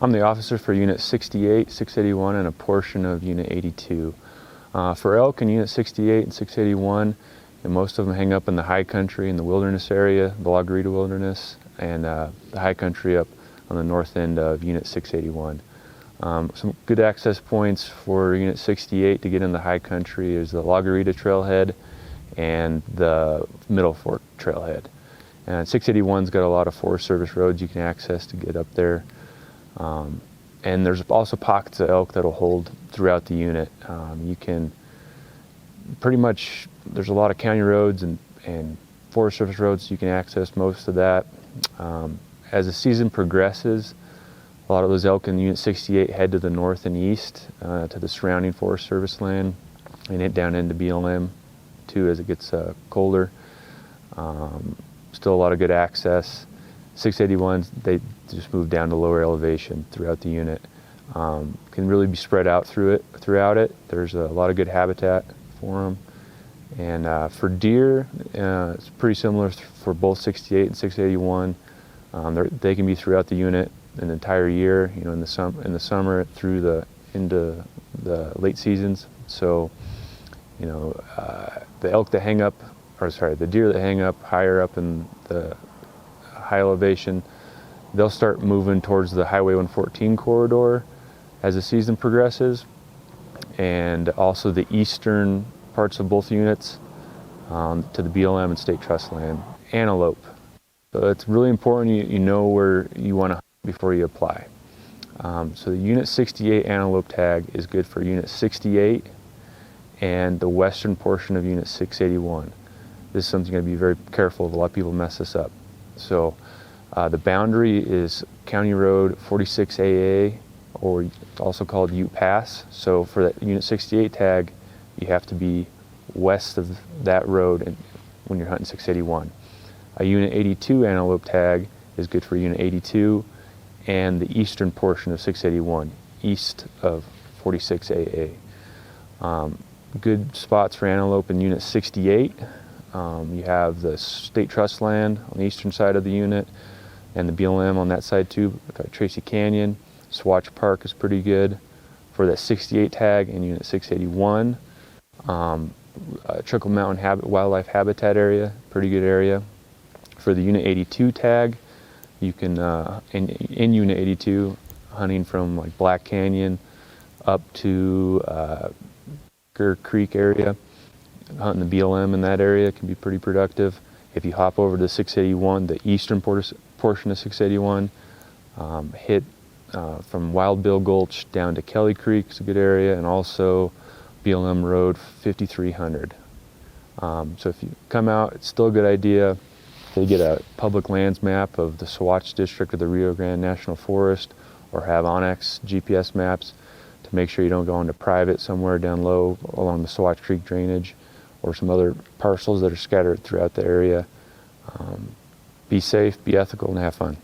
I'm the officer for Unit 68, 681, and a portion of Unit 82. For elk in Unit 68 and 681, and most of them hang up in the high country in the wilderness area, the Lagarita Wilderness, and the high country up on the north end of Unit 681. Some good access points for Unit 68 to get in the high country is the Lagarita Trailhead and the Middle Fork Trailhead. And 681's got a lot of Forest Service roads you can access to get up there. And there's also pockets of elk that'll hold throughout the unit. You can pretty much, there's a lot of county roads and Forest Service roads, so you can access most of that. As the season progresses, a lot of those elk in Unit 68 head to the north and east to the surrounding Forest Service land and hit down into BLM too as it gets colder. Still a lot of good access. 681s, they just move down to lower elevation throughout the unit. Can really be spread out throughout it. There's a lot of good habitat for them. And for deer, it's pretty similar for both 68 and 681. They can be throughout the unit an entire year, you know, in the summer through into the late seasons. So, you know, the deer that hang up higher up in the high elevation, they'll start moving towards the Highway 114 corridor as the season progresses, and also the eastern parts of both units to the BLM and state trust land. Antelope. So it's really important you know where you want to hunt before you apply. So the Unit 68 antelope tag is good for Unit 68 and the western portion of Unit 681. This is something you got to be very careful of. A lot of people mess this up. So the boundary is County Road 46AA, or also called Ute Pass. So for that Unit 68 tag, you have to be west of that road when you're hunting 681. A Unit 82 antelope tag is good for Unit 82 and the eastern portion of 681, east of 46AA. Good spots for antelope in Unit 68. You have the state trust land on the eastern side of the unit and the BLM on that side too. Tracy Canyon, Swatch Park is pretty good for that 68 tag in Unit 681. Trickle Mountain Wildlife Habitat area, pretty good area. For the Unit 82 tag, you can, in Unit 82, hunting from like Black Canyon up to Gur Creek area, hunting the BLM in that area can be pretty productive. If you hop over to 681, the eastern portion of 681, hit from Wild Bill Gulch down to Kelly Creek is a good area, and also BLM Road 5300. So if you come out, it's still a good idea to get a public lands map of the Swatch District of the Rio Grande National Forest, or have Onyx GPS maps to make sure you don't go into private somewhere down low along the Swatch Creek drainage, or some other parcels that are scattered throughout the area. Be safe, be ethical, and have fun.